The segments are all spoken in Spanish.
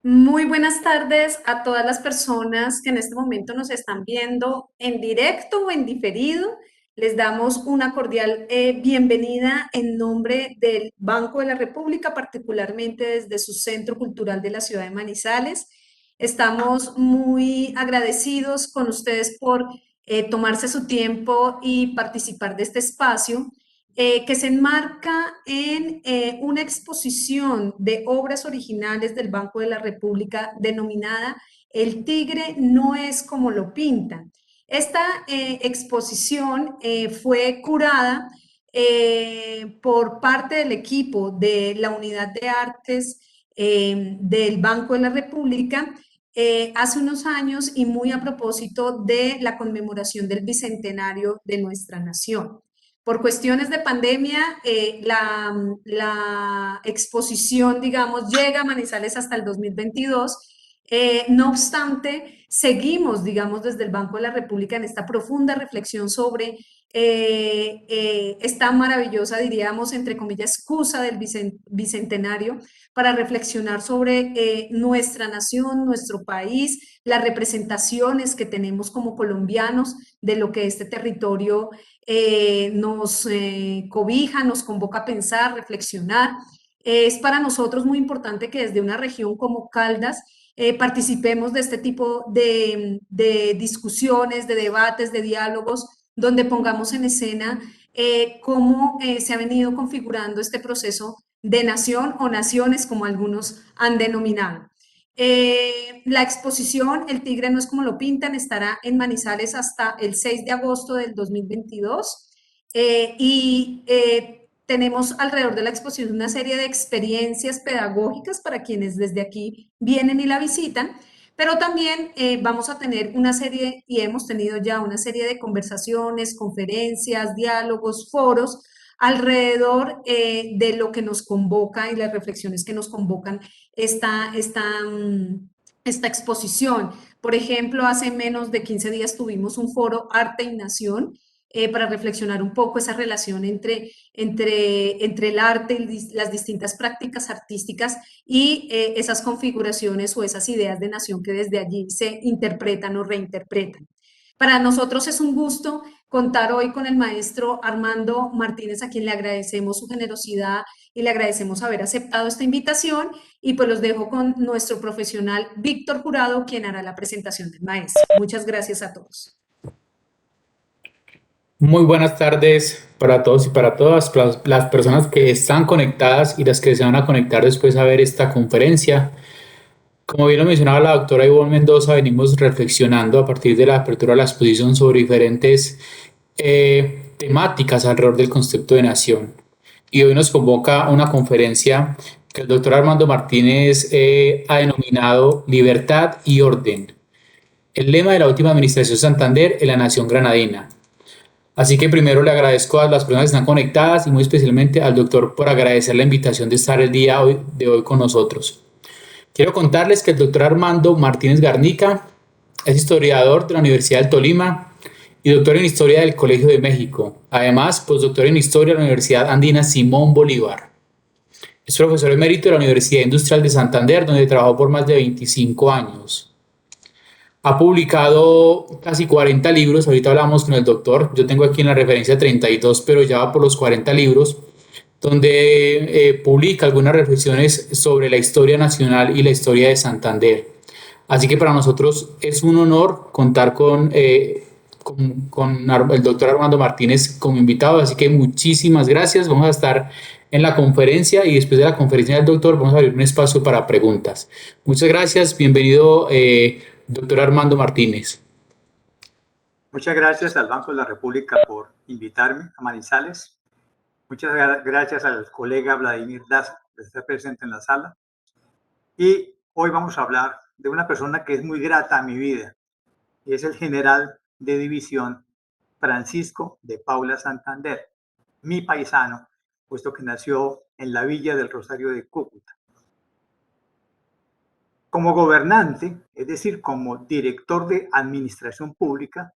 Muy buenas tardes a todas las personas que en este momento nos están viendo en directo o en diferido. Les damos una cordial bienvenida en nombre del Banco de la República, particularmente desde su Centro Cultural de la ciudad de Manizales. Estamos muy agradecidos con ustedes por tomarse su tiempo y participar de este espacio que se enmarca en una exposición de obras originales del Banco de la República denominada El tigre no es como lo pintan. Esta exposición fue curada por parte del equipo de la Unidad de Artes del Banco de la República hace unos años y muy a propósito de la conmemoración del bicentenario de nuestra nación. Por cuestiones de pandemia, la exposición, digamos, llega a Manizales hasta el 2022. No obstante, seguimos, digamos, desde el Banco de la República en esta profunda reflexión sobre esta maravillosa, diríamos, entre comillas, excusa del bicentenario para reflexionar sobre nuestra nación, nuestro país, las representaciones que tenemos como colombianos de lo que este territorio nos cobija, nos convoca a pensar, reflexionar. Es para nosotros muy importante que desde una región como Caldas participemos de este tipo de discusiones, de debates, de diálogos, donde pongamos en escena cómo se ha venido configurando este proceso de nación o naciones, como algunos han denominado. La exposición El Tigre no es como lo pintan estará en Manizales hasta el 6 de agosto del 2022 tenemos alrededor de la exposición una serie de experiencias pedagógicas para quienes desde aquí vienen y la visitan, pero también vamos a tener una serie y hemos tenido ya una serie de conversaciones, conferencias, diálogos, foros alrededor de lo que nos convoca y las reflexiones que nos convocan esta exposición. Por ejemplo, hace menos de 15 días tuvimos un foro Arte y Nación para reflexionar un poco esa relación entre el arte y las distintas prácticas artísticas y esas configuraciones o esas ideas de nación que desde allí se interpretan o reinterpretan. Para nosotros es un gusto contar hoy con el maestro Armando Martínez, a quien le agradecemos su generosidad y le agradecemos haber aceptado esta invitación. Y pues los dejo con nuestro profesional Víctor Jurado, quien hará la presentación del maestro. Muchas gracias a todos. Muy buenas tardes para todos y para todas las personas que están conectadas y las que se van a conectar después a ver esta conferencia. Como bien lo mencionaba la doctora Ivonne Mendoza, venimos reflexionando a partir de la apertura de la exposición sobre diferentes temáticas alrededor del concepto de nación. Y hoy nos convoca a una conferencia que el doctor Armando Martínez ha denominado Libertad y Orden. El lema de la última administración Santander en la nación granadina. Así que primero le agradezco a las personas que están conectadas y muy especialmente al doctor por agradecer la invitación de estar el día de hoy con nosotros. Quiero contarles que el doctor Armando Martínez Garnica es historiador de la Universidad del Tolima y doctor en Historia del Colegio de México. Además, postdoctor en Historia de la Universidad Andina Simón Bolívar. Es profesor emérito de la Universidad Industrial de Santander, donde trabajó por más de 25 años. Ha publicado casi 40 libros, ahorita hablamos con el doctor, yo tengo aquí en la referencia 32, pero ya va por los 40 libros, donde publica algunas reflexiones sobre la historia nacional y la historia de Santander. Así que para nosotros es un honor contar con el doctor Armando Martínez como invitado, así que muchísimas gracias. Vamos a estar en la conferencia y después de la conferencia del doctor vamos a abrir un espacio para preguntas. Muchas gracias, bienvenido doctor Armando Martínez. Muchas gracias al Banco de la República por invitarme a Manizales. Muchas gracias al colega Vladimir Daza por estar presente en la sala. Y hoy vamos a hablar de una persona que es muy grata a mi vida, y es el general de división Francisco de Paula Santander, mi paisano, puesto que nació en la villa del Rosario de Cúcuta. Como gobernante, es decir, como director de administración pública,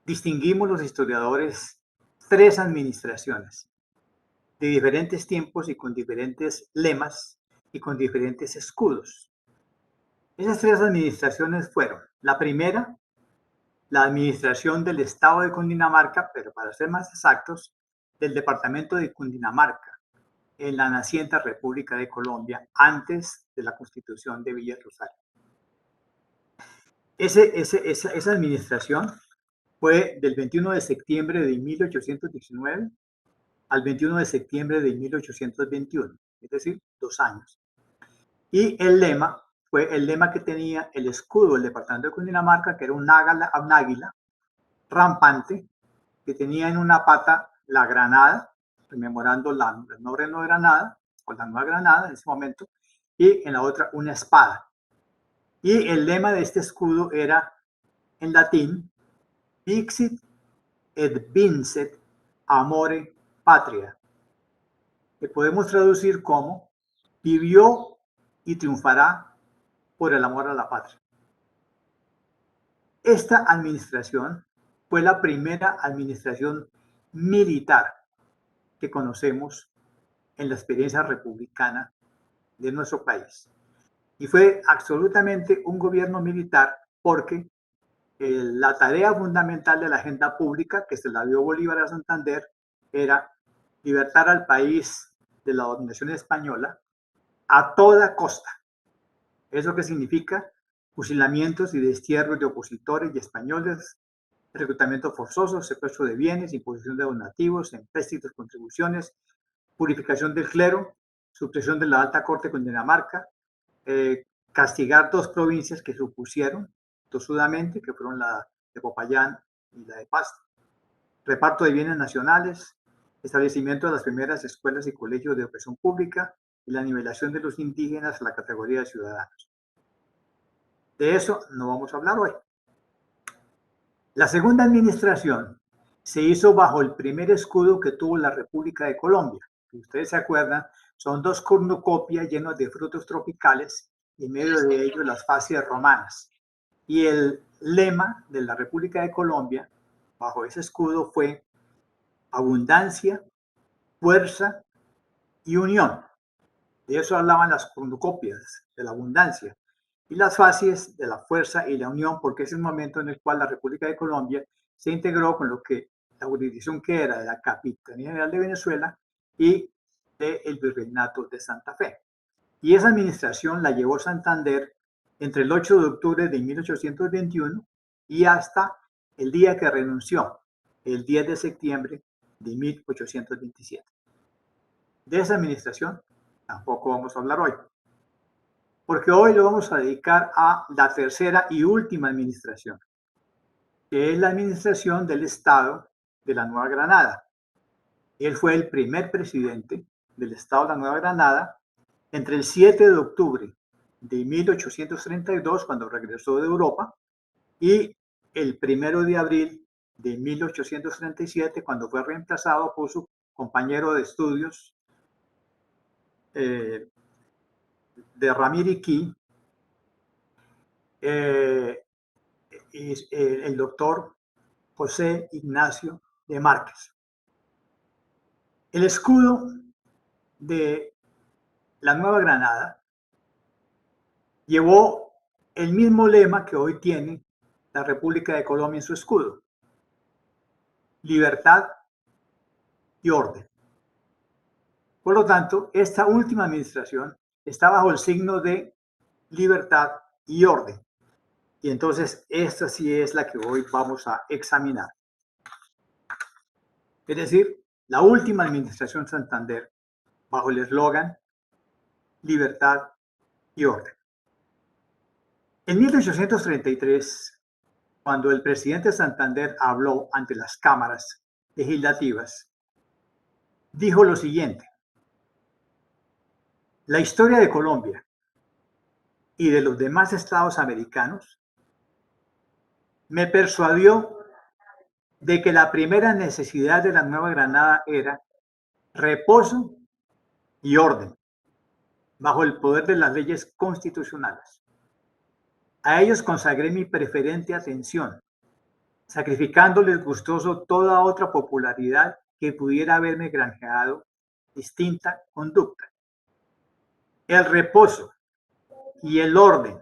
distinguimos los historiadores tres administraciones de diferentes tiempos y con diferentes lemas y con diferentes escudos. Esas tres administraciones fueron, la primera, la administración del Estado de Cundinamarca, pero para ser más exactos, del departamento de Cundinamarca, en la naciente República de Colombia, antes de la constitución de Villa Rosario. Esa administración fue del 21 de septiembre de 1819 al 21 de septiembre de 1821, es decir, 2 años. Y el lema fue el lema que tenía el escudo del departamento de Cundinamarca, que era un águila rampante, que tenía en una pata la granada, rememorando el nombre de Nueva Granada, o la Nueva Granada en ese momento, y en la otra una espada. Y el lema de este escudo era, en latín, Dixit et vincet amore patria, que podemos traducir como vivió y triunfará por el amor a la patria. Esta administración fue la primera administración militar que conocemos en la experiencia republicana de nuestro país. Y fue absolutamente un gobierno militar porque la tarea fundamental de la agenda pública que se la dio Bolívar a Santander era libertar al país de la dominación española a toda costa. ¿Eso qué significa? Fusilamientos y destierros de opositores y españoles, reclutamiento forzoso, secuestro de bienes, imposición de donativos, empréstitos, contribuciones, purificación del clero, supresión de la alta corte con Dinamarca, castigar 2 provincias que se opusieron tosudamente, que fueron la de Popayán y la de Pasto, reparto de bienes nacionales, establecimiento de las primeras escuelas y colegios de educación pública y la nivelación de los indígenas a la categoría de ciudadanos. De eso no vamos a hablar hoy. La segunda administración se hizo bajo el primer escudo que tuvo la República de Colombia. Si ustedes se acuerdan, son 2 cornucopias llenos de frutos tropicales y en medio de ellos las facies romanas. Y el lema de la República de Colombia, bajo ese escudo, fue abundancia, fuerza y unión. De eso hablaban las cornucopias, de la abundancia. Y las facies de la fuerza y la unión, porque es el momento en el cual la República de Colombia se integró con lo que la jurisdicción que era de la Capitanía General de Venezuela y del Virreinato de Santa Fe. Y esa administración la llevó Santander entre el 8 de octubre de 1821 y hasta el día que renunció, el 10 de septiembre de 1827. De esa administración tampoco vamos a hablar hoy, porque hoy lo vamos a dedicar a la tercera y última administración, que es la administración del Estado de la Nueva Granada. Él fue el primer presidente del Estado de la Nueva Granada entre el 7 de octubre de 1832, cuando regresó de Europa, y el 1 de abril de 1837, cuando fue reemplazado por su compañero de estudios de Ramiriquí, el doctor José Ignacio de Márquez. El escudo de la Nueva Granada llevó el mismo lema que hoy tiene la República de Colombia en su escudo: libertad y orden. Por lo tanto, esta última administración está bajo el signo de libertad y orden. Y entonces esta sí es la que hoy vamos a examinar. Es decir, la última administración Santander bajo el eslogan libertad y orden. En 1833, cuando el presidente Santander habló ante las cámaras legislativas, dijo lo siguiente: la historia de Colombia y de los demás estados americanos me persuadió de que la primera necesidad de la Nueva Granada era reposo y orden bajo el poder de las leyes constitucionales. A ellos consagré mi preferente atención, sacrificándoles gustoso toda otra popularidad que pudiera haberme granjeado distinta conducta. El reposo y el orden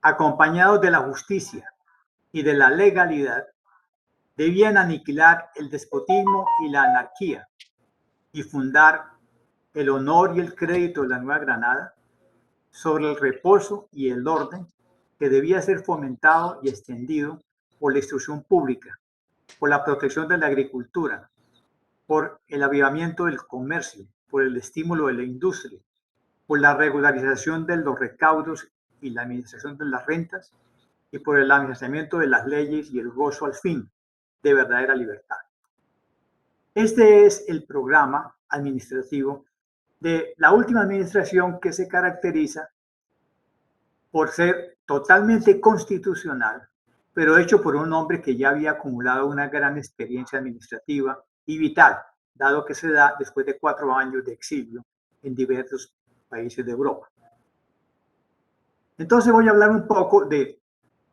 acompañados de la justicia y de la legalidad, debían aniquilar el despotismo y la anarquía y fundar el honor y el crédito de la Nueva Granada sobre el reposo y el orden que debía ser fomentado y extendido por la instrucción pública, por la protección de la agricultura, por el avivamiento del comercio, por el estímulo de la industria, por la regularización de los recaudos y la administración de las rentas, y por el administramiento de las leyes y el gozo al fin de verdadera libertad. Este es el programa administrativo de la última administración, que se caracteriza por ser totalmente constitucional, pero hecho por un hombre que ya había acumulado una gran experiencia administrativa y vital, dado que se da después de 4 años de exilio en diversos países de Europa. Entonces voy a hablar un poco de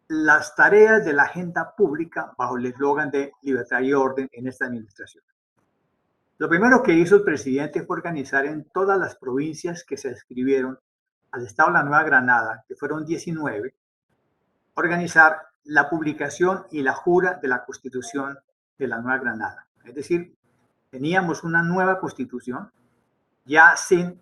las tareas de la agenda pública bajo el eslogan de libertad y orden en esta administración. Lo primero que hizo el presidente fue organizar en todas las provincias que se adscribieron al Estado de la Nueva Granada, que fueron 19, organizar la publicación y la jura de la Constitución de la Nueva Granada. Es decir, teníamos una nueva Constitución ya sin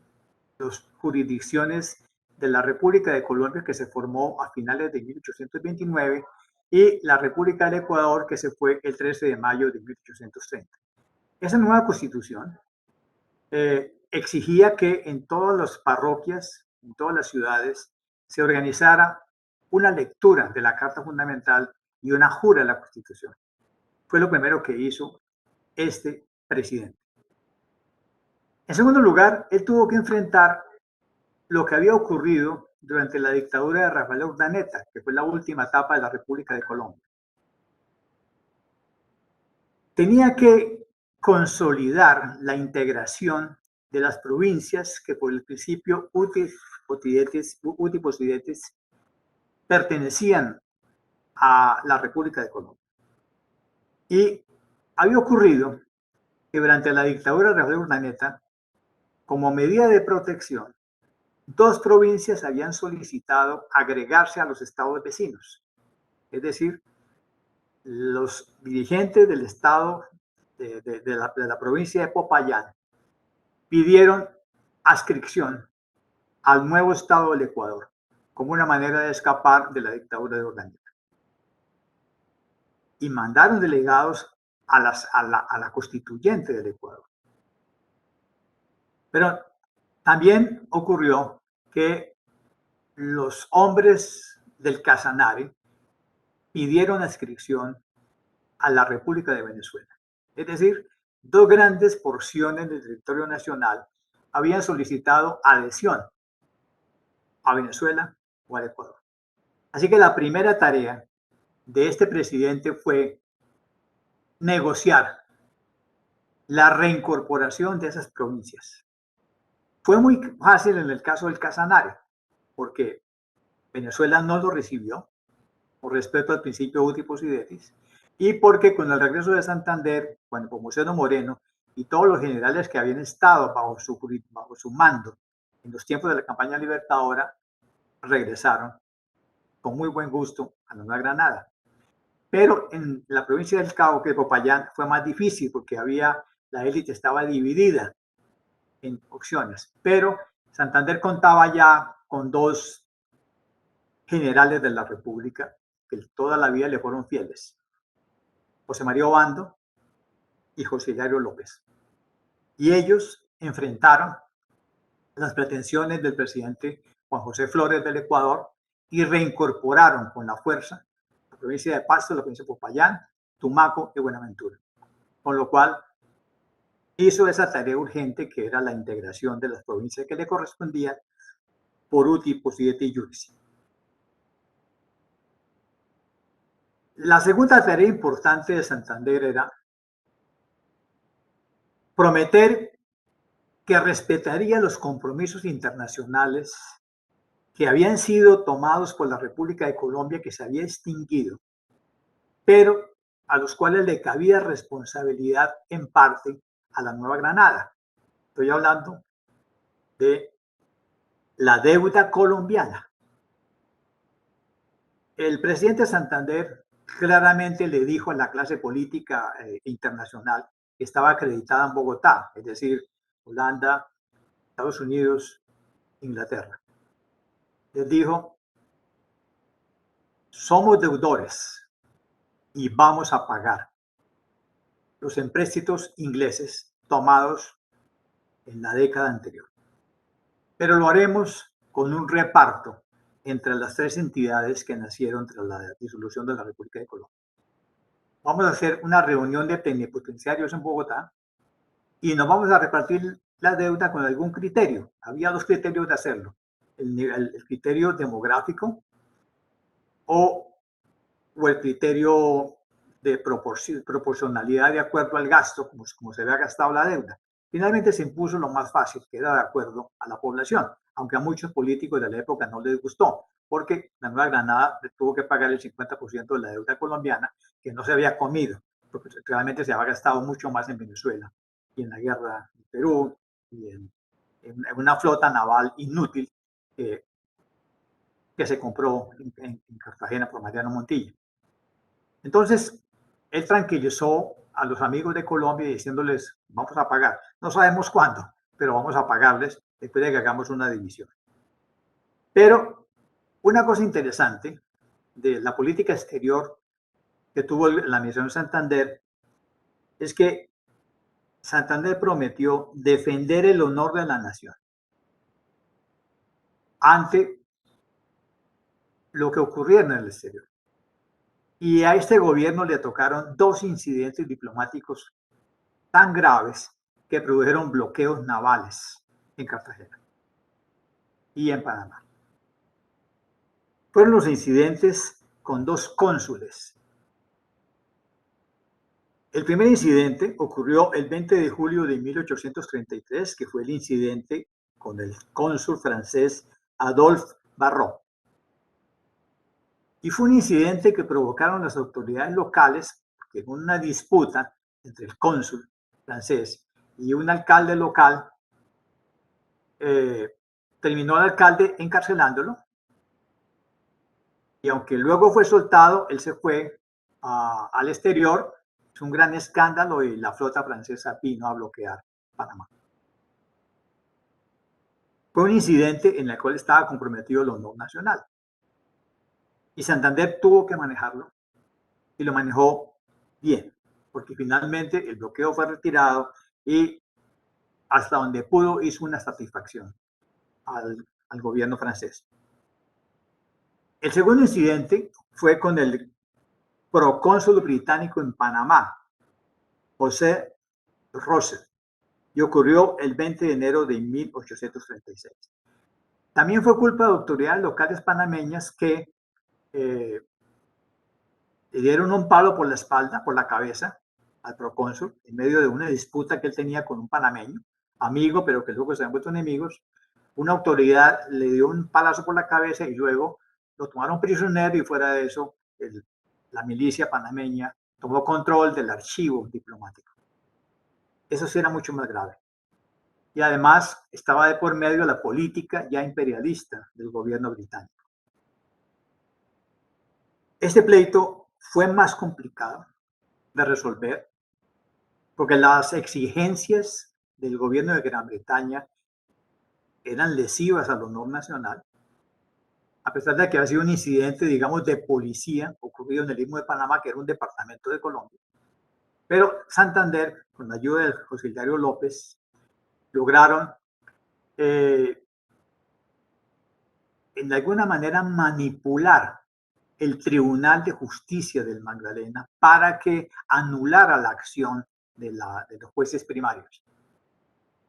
las jurisdicciones de la República de Colombia, que se formó a finales de 1829, y la República del Ecuador, que se fue el 13 de mayo de 1830. Esa nueva Constitución exigía que en todas las parroquias, en todas las ciudades, se organizara una lectura de la Carta Fundamental y una jura de la Constitución. Fue lo primero que hizo este presidente. En segundo lugar, él tuvo que enfrentar lo que había ocurrido durante la dictadura de Rafael Urdaneta, que fue la última etapa de la República de Colombia. Tenía que consolidar la integración de las provincias que por el principio uti possidetis pertenecían a la República de Colombia. Y había ocurrido que durante la dictadura de Rafael Urdaneta, como medida de protección, 2 provincias habían solicitado agregarse a los estados vecinos. Es decir, los dirigentes del estado de la provincia de Popayán pidieron adscripción al nuevo estado del Ecuador como una manera de escapar de la dictadura de Urdaneta. Y mandaron delegados a la constituyente del Ecuador. Pero también ocurrió que los hombres del Casanare pidieron adscripción a la República de Venezuela. Es decir, 2 grandes porciones del territorio nacional habían solicitado adhesión a Venezuela o al Ecuador. Así que la primera tarea de este presidente fue negociar la reincorporación de esas provincias. Fue muy fácil en el caso del Casanare, porque Venezuela no lo recibió por respeto al principio uti possidetis, y porque con el regreso de Santander, cuando Pomuceno Moreno y todos los generales que habían estado bajo su mando en los tiempos de la campaña libertadora, regresaron con muy buen gusto a la Nueva Granada. Pero en la provincia del Cauca, de Popayán, fue más difícil porque la élite estaba dividida en opciones. Pero Santander contaba ya con 2 generales de la República que toda la vida le fueron fieles: José María Obando y José Hilario López. Y ellos enfrentaron las pretensiones del presidente Juan José Flores del Ecuador y reincorporaron con la fuerza la provincia de Pasto, la provincia de Popayán, Tumaco y Buenaventura. Con lo cual hizo esa tarea urgente, que era la integración de las provincias que le correspondían por uti possidetis iuris. La segunda tarea importante de Santander era prometer que respetaría los compromisos internacionales que habían sido tomados por la República de Colombia, que se había extinguido, pero a los cuales le cabía responsabilidad en parte a la Nueva Granada. Estoy hablando de la deuda colombiana. El presidente Santander claramente le dijo a la clase política internacional que estaba acreditada en Bogotá, es decir, Holanda, Estados Unidos, Inglaterra. Les dijo, somos deudores y vamos a pagar los empréstitos ingleses tomados en la década anterior. Pero lo haremos con un reparto entre las tres entidades que nacieron tras la disolución de la República de Colombia. Vamos a hacer una reunión de plenipotenciarios en Bogotá y nos vamos a repartir la deuda con algún criterio. Había dos criterios de hacerlo. El criterio demográfico o el criterio de proporcionalidad de acuerdo al gasto, como se había gastado la deuda. Finalmente se impuso lo más fácil, que era de acuerdo a la población, aunque a muchos políticos de la época no les gustó, porque la Nueva Granada tuvo que pagar el 50% de la deuda colombiana que no se había comido, porque realmente se había gastado mucho más en Venezuela y en la guerra en Perú y en una flota naval inútil que se compró en Cartagena por Mariano Montilla. Entonces, él tranquilizó a los amigos de Colombia diciéndoles, vamos a pagar. No sabemos cuándo, pero vamos a pagarles después de que hagamos una división. Pero una cosa interesante de la política exterior que tuvo la Misión Santander es que Santander prometió defender el honor de la nación ante lo que ocurriera en el exterior. Y a este gobierno le tocaron dos incidentes diplomáticos tan graves que produjeron bloqueos navales en Cartagena y en Panamá. Fueron los incidentes con dos cónsules. El primer incidente ocurrió el 20 de julio de 1833, que fue el incidente con el cónsul francés Adolphe Barrot. Y fue un incidente que provocaron las autoridades locales, que en una disputa entre el cónsul francés y un alcalde local, terminó el alcalde encarcelándolo, y aunque luego fue soltado, él se fue al exterior. Es un gran escándalo y la flota francesa vino a bloquear Panamá. Fue un incidente en el cual estaba comprometido el honor nacional. Y Santander tuvo que manejarlo y lo manejó bien, porque finalmente el bloqueo fue retirado y hasta donde pudo hizo una satisfacción al gobierno francés. El segundo incidente fue con el procónsul británico en Panamá, José Russell, y ocurrió el 20 de enero de 1836. También fue culpa de autoridades locales panameñas que le dieron un palo por la espalda, por la cabeza, al procónsul, en medio de una disputa que él tenía con un panameño, amigo, pero que luego se han vuelto enemigos. Una autoridad le dio un palazo por la cabeza y luego lo tomaron prisionero, y fuera de eso, la milicia panameña tomó control del archivo diplomático. Eso sí era mucho más grave. Y además estaba de por medio la política ya imperialista del gobierno británico. Este pleito fue más complicado de resolver porque las exigencias del gobierno de Gran Bretaña eran lesivas al honor nacional, a pesar de que había sido un incidente, digamos, de policía ocurrido en el Istmo de Panamá, que era un departamento de Colombia. Pero Santander, con la ayuda del José Hilario López, lograron en alguna manera manipular el Tribunal de Justicia del Magdalena para que anulara la acción de los jueces primarios.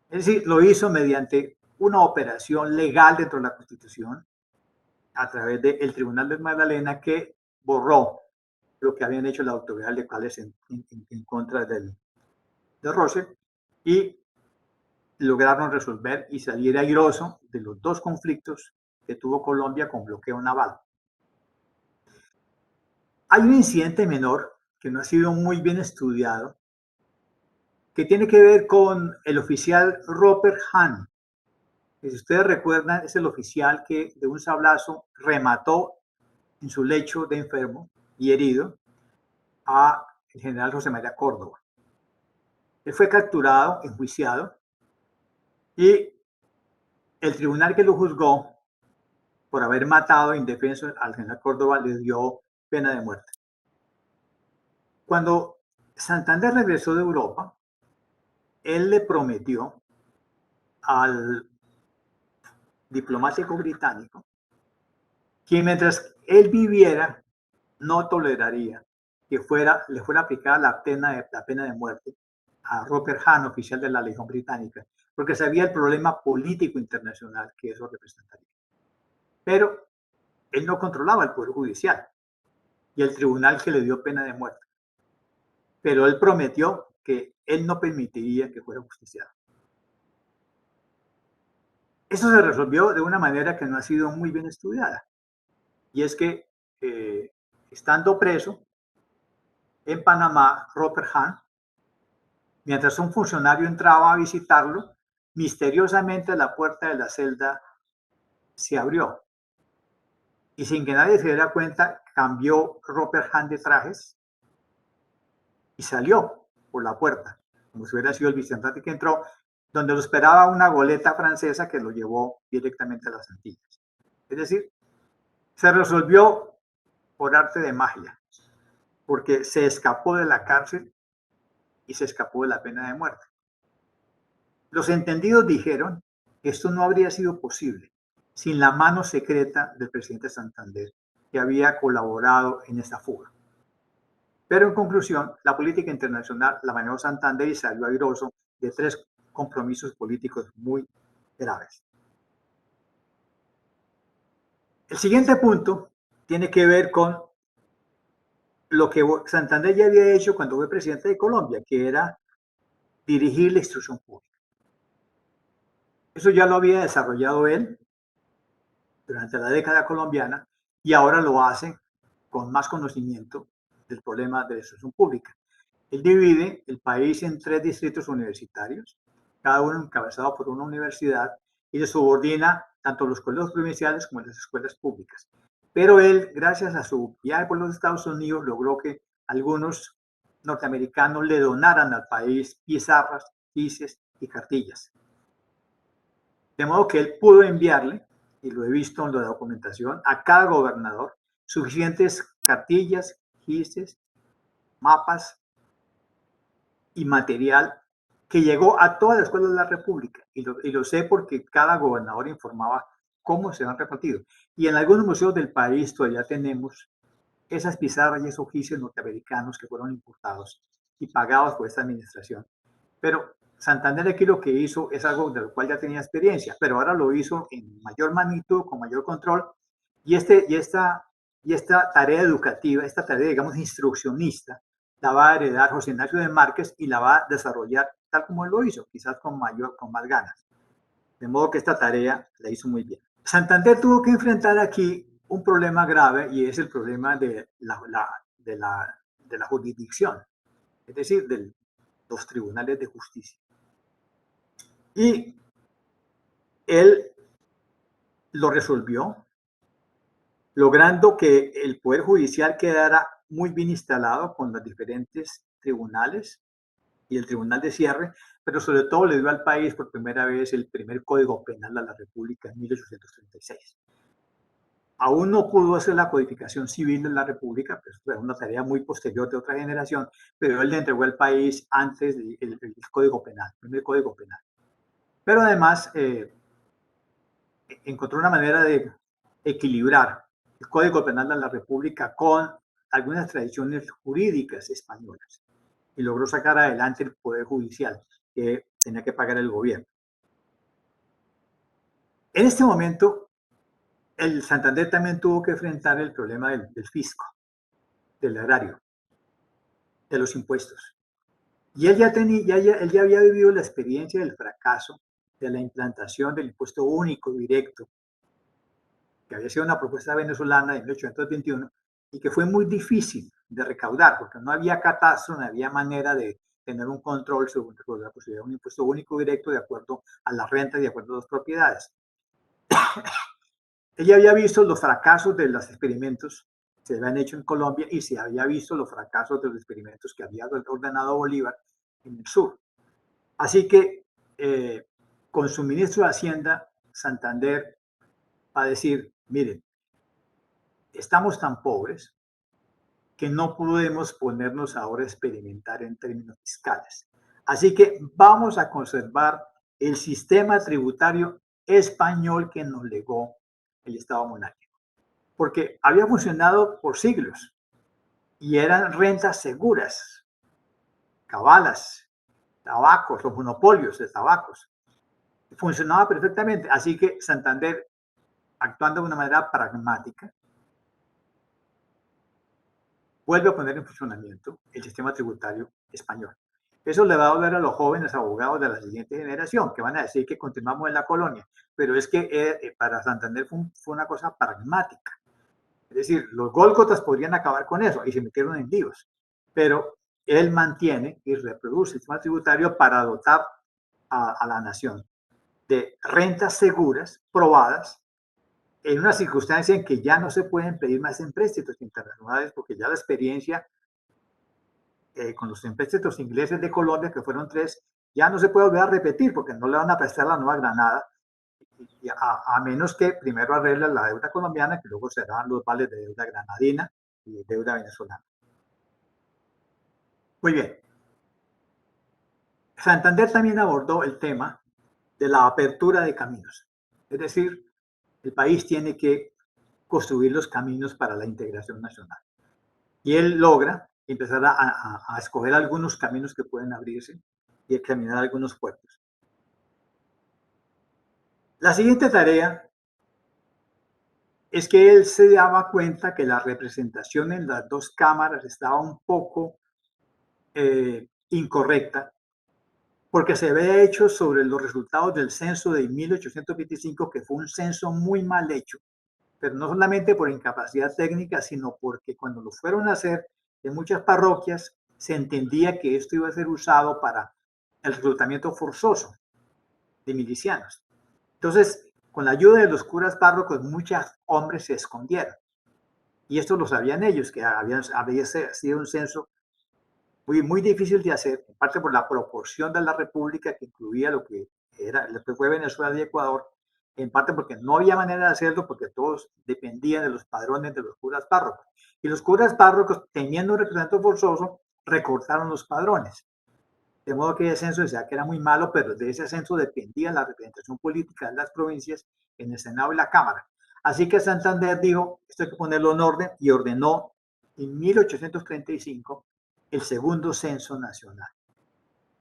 Es decir, lo hizo mediante una operación legal dentro de la Constitución a través del Tribunal del Magdalena, que borró lo que habían hecho las autoridades locales en contra de Russell, y lograron resolver y salir airoso de los dos conflictos que tuvo Colombia con bloqueo naval. Hay un incidente menor que no ha sido muy bien estudiado, que tiene que ver con el oficial Robert Hahn, que, si ustedes recuerdan, es el oficial que de un sablazo remató en su lecho de enfermo y herido a el general José María Córdoba. Él fue capturado, enjuiciado, y el tribunal que lo juzgó por haber matado indefenso al general Córdoba le dio pena de muerte. Cuando Santander regresó de Europa, él le prometió al diplomático británico que mientras él viviera no toleraría que le fuera aplicada la pena de muerte a Robert Hahn, oficial de la Legión Británica, porque sabía el problema político internacional que eso representaría. Pero él no controlaba el Poder Judicial y el tribunal que le dio pena de muerte. Pero él prometió que él no permitiría que fuera justiciado. Eso se resolvió de una manera que no ha sido muy bien estudiada. Y es que, estando preso en Panamá, Robert Hahn, mientras un funcionario entraba a visitarlo, misteriosamente la puerta de la celda se abrió. Y sin que nadie se diera cuenta, cambió Robert Hahn de trajes y salió por la puerta, como si hubiera sido el visitante que entró, donde lo esperaba una goleta francesa que lo llevó directamente a las Antillas. Es decir, se resolvió por arte de magia, porque se escapó de la cárcel y se escapó de la pena de muerte. Los entendidos dijeron que esto no habría sido posible sin la mano secreta del presidente Santander, que había colaborado en esta fuga. Pero en conclusión, la política internacional la manejó Santander y salió airoso de 3 compromisos políticos muy graves. El siguiente punto tiene que ver con lo que Santander ya había hecho cuando fue presidente de Colombia, que era dirigir la instrucción pública. Eso ya lo había desarrollado él durante la década colombiana y ahora lo hace con más conocimiento del problema de la instrucción pública. Él divide el país en 3 distritos universitarios, cada uno encabezado por una universidad, y le subordina tanto los colegios provinciales como las escuelas públicas. Pero él, gracias a su viaje por los Estados Unidos, logró que algunos norteamericanos le donaran al país pizarras, tices y cartillas. De modo que él pudo enviarle, y lo he visto en la documentación, a cada gobernador suficientes cartillas, gises, mapas y material que llegó a todas las escuelas de la República. Y lo sé porque cada gobernador informaba cómo se han repartido. Y en algunos museos del país todavía tenemos esas pizarras y esos gises norteamericanos que fueron importados y pagados por esta administración. Pero Santander aquí lo que hizo es algo de lo cual ya tenía experiencia, pero ahora lo hizo en mayor magnitud, con mayor control, y esta tarea educativa, esta tarea, digamos, instruccionista, la va a heredar José Ignacio de Márquez y la va a desarrollar tal como él lo hizo, quizás con más ganas. De modo que esta tarea la hizo muy bien. Santander tuvo que enfrentar aquí un problema grave y es el problema de la jurisdicción, es decir, de los tribunales de justicia. Y él lo resolvió, logrando que el Poder Judicial quedara muy bien instalado con los diferentes tribunales y el Tribunal de Cierre, pero sobre todo le dio al país por primera vez el primer Código Penal de la República en 1836. Aún no pudo hacer la codificación civil de la República, pues fue una tarea muy posterior de otra generación, pero él le entregó al país antes el Código Penal, el primer Código Penal. Pero además encontró una manera de equilibrar el Código Penal de la República con algunas tradiciones jurídicas españolas y logró sacar adelante el Poder Judicial que tenía que pagar el gobierno. En este momento, el Santander también tuvo que enfrentar el problema del fisco, del erario, de los impuestos. Y él ya había vivido la experiencia del fracaso de la implantación del impuesto único directo, que había sido una propuesta venezolana de 1821 y que fue muy difícil de recaudar porque no había catastro, no había manera de tener un control sobre la posibilidad de un impuesto único directo de acuerdo a la renta y de acuerdo a las propiedades. ella había visto los fracasos de los experimentos que se habían hecho en Colombia y se había visto los fracasos de los experimentos que había ordenado Bolívar en el sur. Así que con su ministro de Hacienda, Santander, va a decir, miren, estamos tan pobres que no podemos ponernos ahora a experimentar en términos fiscales. Así que vamos a conservar el sistema tributario español que nos legó el Estado monárquico, porque había funcionado por siglos y eran rentas seguras, cabalas, tabacos, los monopolios de tabacos. Funcionaba perfectamente, así que Santander, actuando de una manera pragmática, vuelve a poner en funcionamiento el sistema tributario español. Eso le va a doler a los jóvenes abogados de la siguiente generación, que van a decir que continuamos en la colonia, pero es que para Santander fue una cosa pragmática. Es decir, los gólgotas podrían acabar con eso y se metieron en líos, pero él mantiene y reproduce el sistema tributario para dotar a la nación de rentas seguras, probadas, en una circunstancia en que ya no se pueden pedir más empréstitos internacionales, porque ya la experiencia con los empréstitos ingleses de Colombia, que fueron 3, ya no se puede volver a repetir, porque no le van a prestar la Nueva Granada, a menos que primero arregle la deuda colombiana, que luego serán los vales de deuda granadina y deuda venezolana. Muy bien. Santander también abordó el tema de la apertura de caminos. Es decir, el país tiene que construir los caminos para la integración nacional. Y él logra empezar a escoger algunos caminos que pueden abrirse y examinar algunos puertos. La siguiente tarea es que él se daba cuenta que la representación en las dos cámaras estaba un poco incorrecta, porque se había hecho sobre los resultados del censo de 1825, que fue un censo muy mal hecho, pero no solamente por incapacidad técnica, sino porque cuando lo fueron a hacer en muchas parroquias, se entendía que esto iba a ser usado para el reclutamiento forzoso de milicianos. Entonces, con la ayuda de los curas párrocos, muchos hombres se escondieron. Y esto lo sabían ellos, que había sido un censo muy difícil de hacer, en parte por la proporción de la república que incluía lo que fue Venezuela y Ecuador, en parte porque no había manera de hacerlo, porque todos dependían de los padrones de los curas párrocos. Y los curas párrocos, teniendo un representante forzoso, recortaron los padrones. De modo que ese censo decía que era muy malo, pero de ese censo dependía la representación política de las provincias en el Senado y la Cámara. Así que Santander dijo, esto hay que ponerlo en orden, y ordenó en 1835 el segundo censo nacional.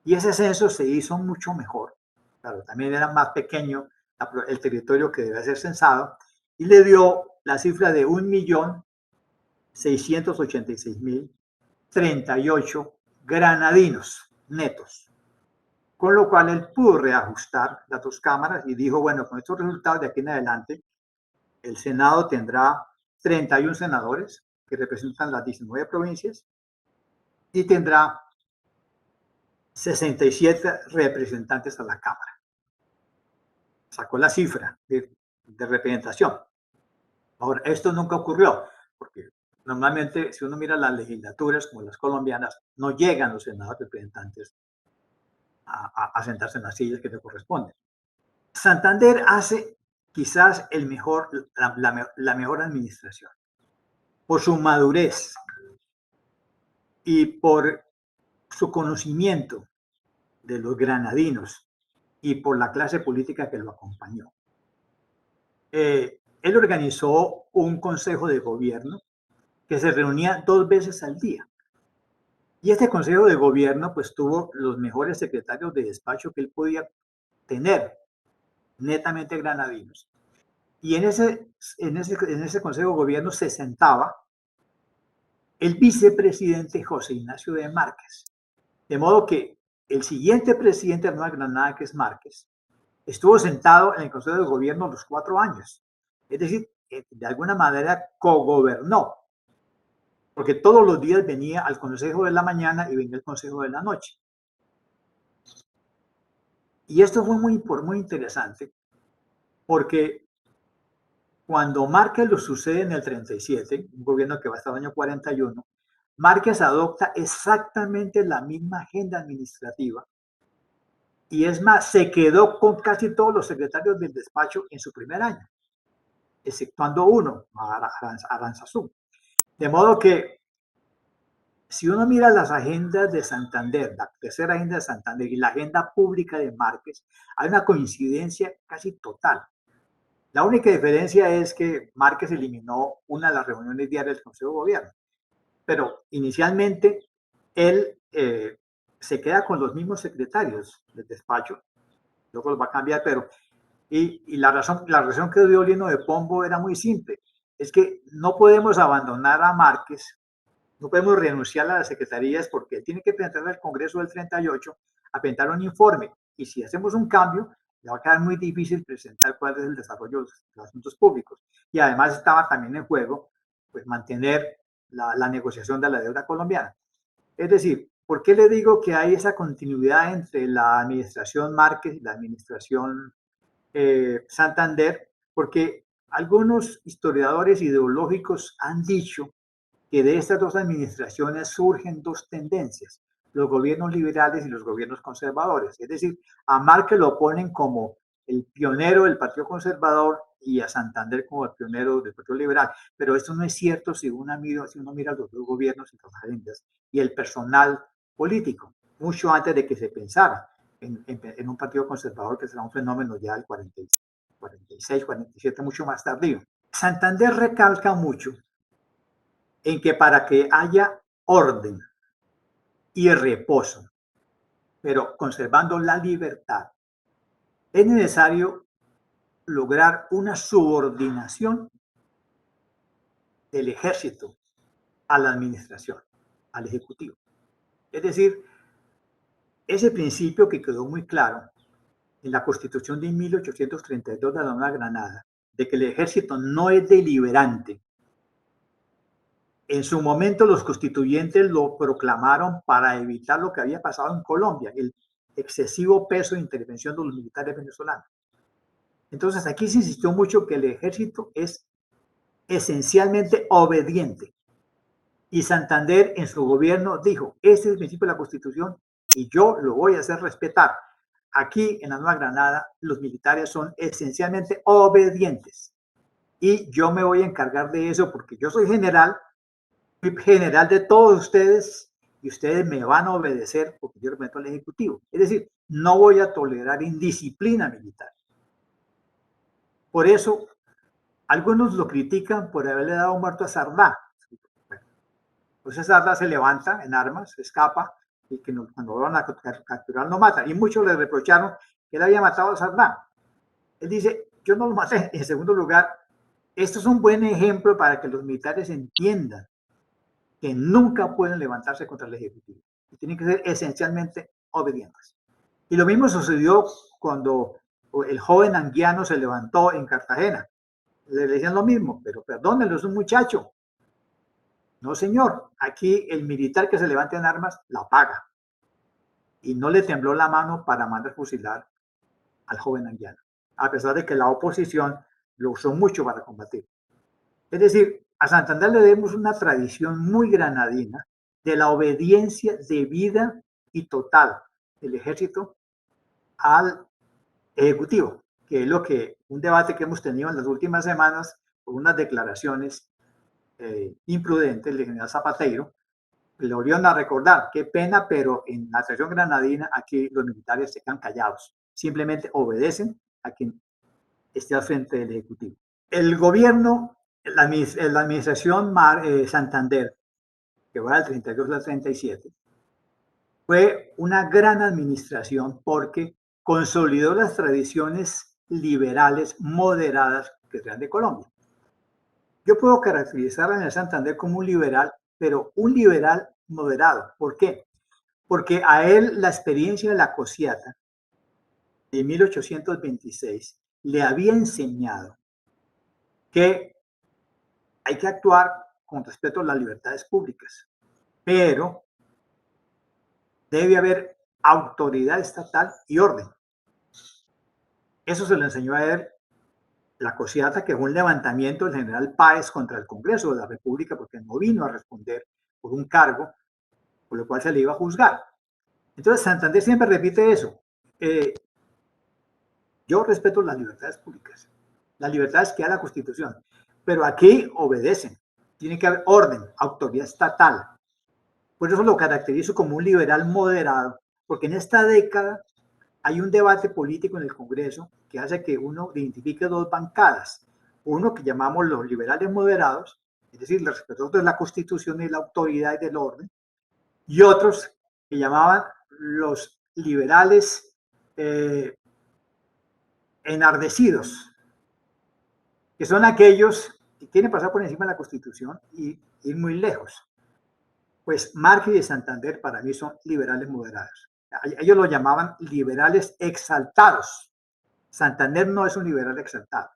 Y ese censo se hizo mucho mejor. Claro, también era más pequeño el territorio que debe ser censado, y le dio la cifra de 1.686.038 granadinos netos. Con lo cual él pudo reajustar las dos cámaras y dijo, bueno, con estos resultados de aquí en adelante, el Senado tendrá 31 senadores que representan las 19 provincias y tendrá 67 representantes a la Cámara. Sacó la cifra de representación. Ahora, esto nunca ocurrió, porque normalmente si uno mira las legislaturas como las colombianas, no llegan los senadores representantes a sentarse en las sillas que le corresponden. Santander hace quizás la mejor administración por su madurez y por su conocimiento de los granadinos y por la clase política que lo acompañó. Él organizó un consejo de gobierno que se reunía 2 veces al día. Y este consejo de gobierno pues tuvo los mejores secretarios de despacho que él podía tener, netamente granadinos. Y en ese consejo de gobierno se sentaba el vicepresidente José Ignacio de Márquez. De modo que el siguiente presidente de Nueva Granada, que es Márquez, estuvo sentado en el consejo de gobierno los 4 años. Es decir, de alguna manera cogobernó, porque todos los días venía al consejo de la mañana y venía al consejo de la noche. Y esto fue muy interesante, porque Cuando Márquez lo sucede en el 37, un gobierno que va hasta el año 41, Márquez adopta exactamente la misma agenda administrativa y es más, se quedó con casi todos los secretarios del despacho en su primer año, exceptuando uno, Aranzazú. De modo que si uno mira las agendas de Santander, la tercera agenda de Santander y la agenda pública de Márquez, hay una coincidencia casi total. La única diferencia es que Márquez eliminó una de las reuniones diarias del Consejo de Gobierno, pero inicialmente él se queda con los mismos secretarios del despacho, luego los va a cambiar, pero y la razón que dio Lino de Pombo era muy simple, es que no podemos abandonar a Márquez, no podemos renunciar a las secretarías porque tiene que presentar al Congreso del 38 a presentar un informe. Y si hacemos un cambio, le va a quedar muy difícil presentar cuál es el desarrollo de los asuntos públicos. Y además estaba también en juego pues, mantener la negociación de la deuda colombiana. Es decir, ¿por qué le digo que hay esa continuidad entre la administración Márquez y la administración Santander? Porque algunos historiadores ideológicos han dicho que de estas dos administraciones surgen dos tendencias, los gobiernos liberales y los gobiernos conservadores. Es decir, a Márquez lo ponen como el pionero del Partido Conservador y a Santander como el pionero del Partido Liberal. Pero esto no es cierto si uno mira los dos gobiernos y las agendas y el personal político, mucho antes de que se pensara en un partido conservador que será un fenómeno ya del 46, 47, mucho más tardío. Santander recalca mucho en que para que haya orden y reposo, pero conservando la libertad, es necesario lograr una subordinación del ejército a la administración, al ejecutivo. Es decir, ese principio que quedó muy claro en la Constitución de 1832 de la Nueva Granada, de que el ejército no es deliberante. En su momento los constituyentes lo proclamaron para evitar lo que había pasado en Colombia, el excesivo peso de intervención de los militares venezolanos. Entonces aquí se insistió mucho que el ejército es esencialmente obediente. Y Santander en su gobierno dijo, este es el principio de la Constitución y yo lo voy a hacer respetar. Aquí en la Nueva Granada los militares son esencialmente obedientes. Y yo me voy a encargar de eso porque yo soy general de todos ustedes y ustedes me van a obedecer porque yo represento al Ejecutivo. Es decir, no voy a tolerar indisciplina militar. Por eso, algunos lo critican por haberle dado muerto a Sardá. Bueno, pues Sardá se levanta en armas, se escapa y que cuando van a capturar lo matan. Y muchos le reprocharon que él había matado a Sardá. Él dice, yo no lo maté. En segundo lugar, esto es un buen ejemplo para que los militares entiendan que nunca pueden levantarse contra el Ejecutivo y tienen que ser esencialmente obedientes. Y lo mismo sucedió cuando el joven Anguiano se levantó en Cartagena. Le decían lo mismo, pero perdónenlo, es un muchacho. No, señor, aquí el militar que se levanta en armas la paga. Y no le tembló la mano para mandar fusilar al joven Anguiano, a pesar de que la oposición lo usó mucho para combatir. Es decir, a Santander le debemos una tradición muy granadina de la obediencia debida y total del ejército al ejecutivo, que es un debate que hemos tenido en las últimas semanas por unas declaraciones imprudentes del general Zapateiro. Le volvieron a recordar, qué pena, pero en la tradición granadina aquí los militares se quedan callados, simplemente obedecen a quien esté al frente del ejecutivo. El gobierno, la administración Santander, que va del 32 al 37, fue una gran administración porque consolidó las tradiciones liberales moderadas que traen de Colombia. Yo puedo caracterizar a Santander como un liberal, pero un liberal moderado. ¿Por qué? Porque a él la experiencia de la Cosiata de 1826 le había enseñado que hay que actuar con respeto a las libertades públicas, pero debe haber autoridad estatal y orden. Eso se le enseñó a él la Cosiata, que fue un levantamiento del general Páez contra el Congreso de la República porque no vino a responder por un cargo por lo cual se le iba a juzgar. Entonces, Santander siempre repite eso. Yo respeto las libertades públicas, las libertades que da la Constitución, pero aquí obedecen. Tiene que haber orden, autoridad estatal. Por eso lo caracterizo como un liberal moderado, porque en esta década hay un debate político en el Congreso que hace que uno identifique dos bancadas. Uno que llamamos los liberales moderados, es decir, los respetuosos de la Constitución y la autoridad y del orden, y otros que llamaban los liberales enardecidos, que son aquellos que quieren pasar por encima de la Constitución y ir muy lejos. Pues Márquez y Santander para mí son liberales moderados. Ellos lo llamaban liberales exaltados. Santander no es un liberal exaltado.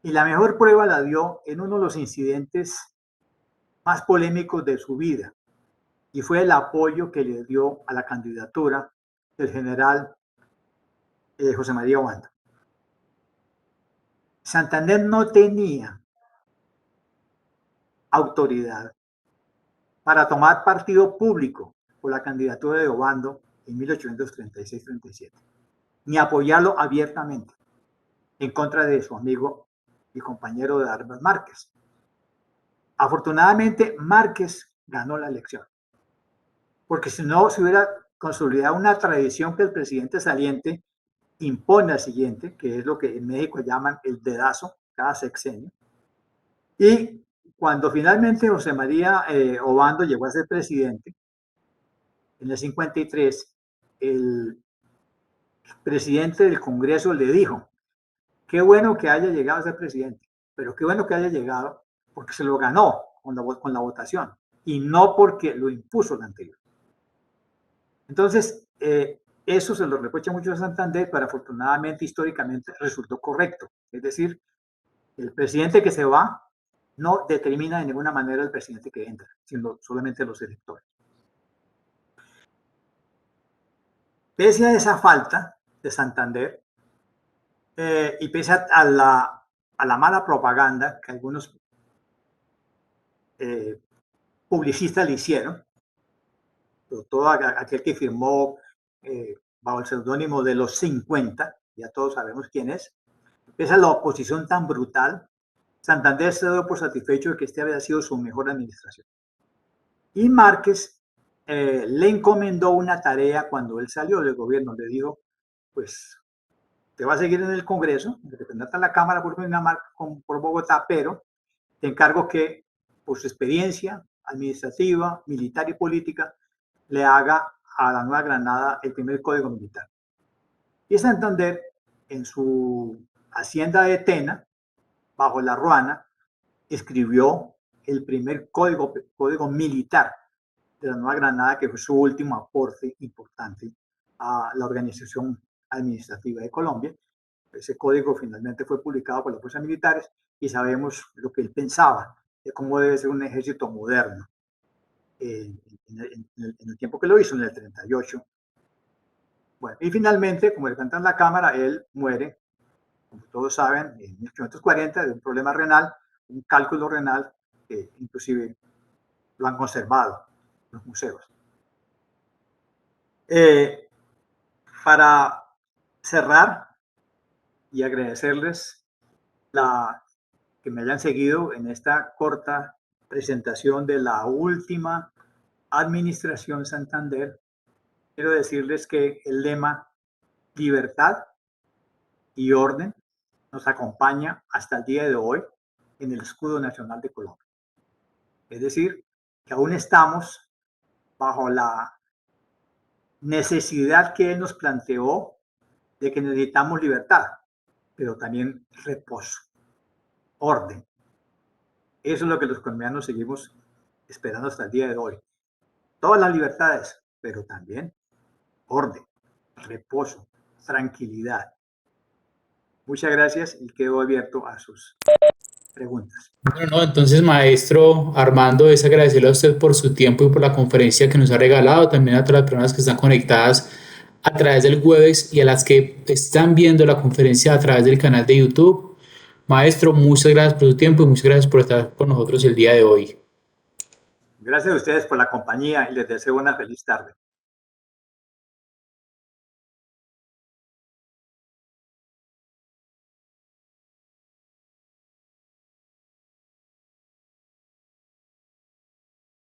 Y la mejor prueba la dio en uno de los incidentes más polémicos de su vida, y fue el apoyo que le dio a la candidatura del general José María Obando. Santander no tenía autoridad para tomar partido público por la candidatura de Obando en 1836-37, ni apoyarlo abiertamente en contra de su amigo y compañero de armas Márquez. Afortunadamente, Márquez ganó la elección, porque si no se hubiera consolidado una tradición que el presidente saliente impone al siguiente, que es lo que en México llaman el dedazo, cada sexenio. Y cuando finalmente José María Obando llegó a ser presidente, en el 53, el presidente del Congreso le dijo: qué bueno que haya llegado a ser presidente, pero qué bueno que haya llegado porque se lo ganó con la votación y no porque lo impuso el anterior. Entonces, eso se lo reprocha mucho a Santander, pero afortunadamente, históricamente, resultó correcto. Es decir, el presidente que se va no determina de ninguna manera el presidente que entra, sino solamente los electores. Pese a esa falta de Santander, y pese a la mala propaganda que algunos publicistas le hicieron, sobre todo aquel que firmó bajo el seudónimo de los 50, ya todos sabemos quién es, pese a la oposición tan brutal, Santander se dio por satisfecho de que este había sido su mejor administración. Y Márquez le encomendó una tarea cuando él salió del gobierno. Le dijo: pues te va a seguir en el Congreso, representante en la Cámara por Bogotá, pero te encargo que por su experiencia administrativa, militar y política le haga a la Nueva Granada el primer código militar. Y Santander, en su hacienda de Tena, bajo la Ruana, escribió el primer código militar de la Nueva Granada, que fue su último aporte importante a la organización administrativa de Colombia. Ese código finalmente fue publicado por las fuerzas militares y sabemos lo que él pensaba de cómo debe ser un ejército moderno en el tiempo que lo hizo, en el 38. Bueno, y finalmente, como le cantan en la Cámara, él muere, como todos saben, en 1840 de un problema renal, un cálculo renal que inclusive lo han conservado en los museos. Para cerrar y agradecerles que me hayan seguido en esta corta presentación de la última administración Santander, quiero decirles que el lema libertad y orden nos acompaña hasta el día de hoy en el escudo nacional de Colombia. Es decir, que aún estamos bajo la necesidad que él nos planteó de que necesitamos libertad, pero también reposo, orden. Eso es lo que los colombianos seguimos esperando hasta el día de hoy. Todas las libertades, pero también orden, reposo, tranquilidad. Muchas gracias y quedo abierto a sus preguntas. Bueno, no, entonces, maestro Armando, es agradecerle a usted por su tiempo y por la conferencia que nos ha regalado, también a todas las personas que están conectadas a través del Webex y a las que están viendo la conferencia a través del canal de YouTube. Maestro, muchas gracias por su tiempo y muchas gracias por estar con nosotros el día de hoy. Gracias a ustedes por la compañía y les deseo una feliz tarde.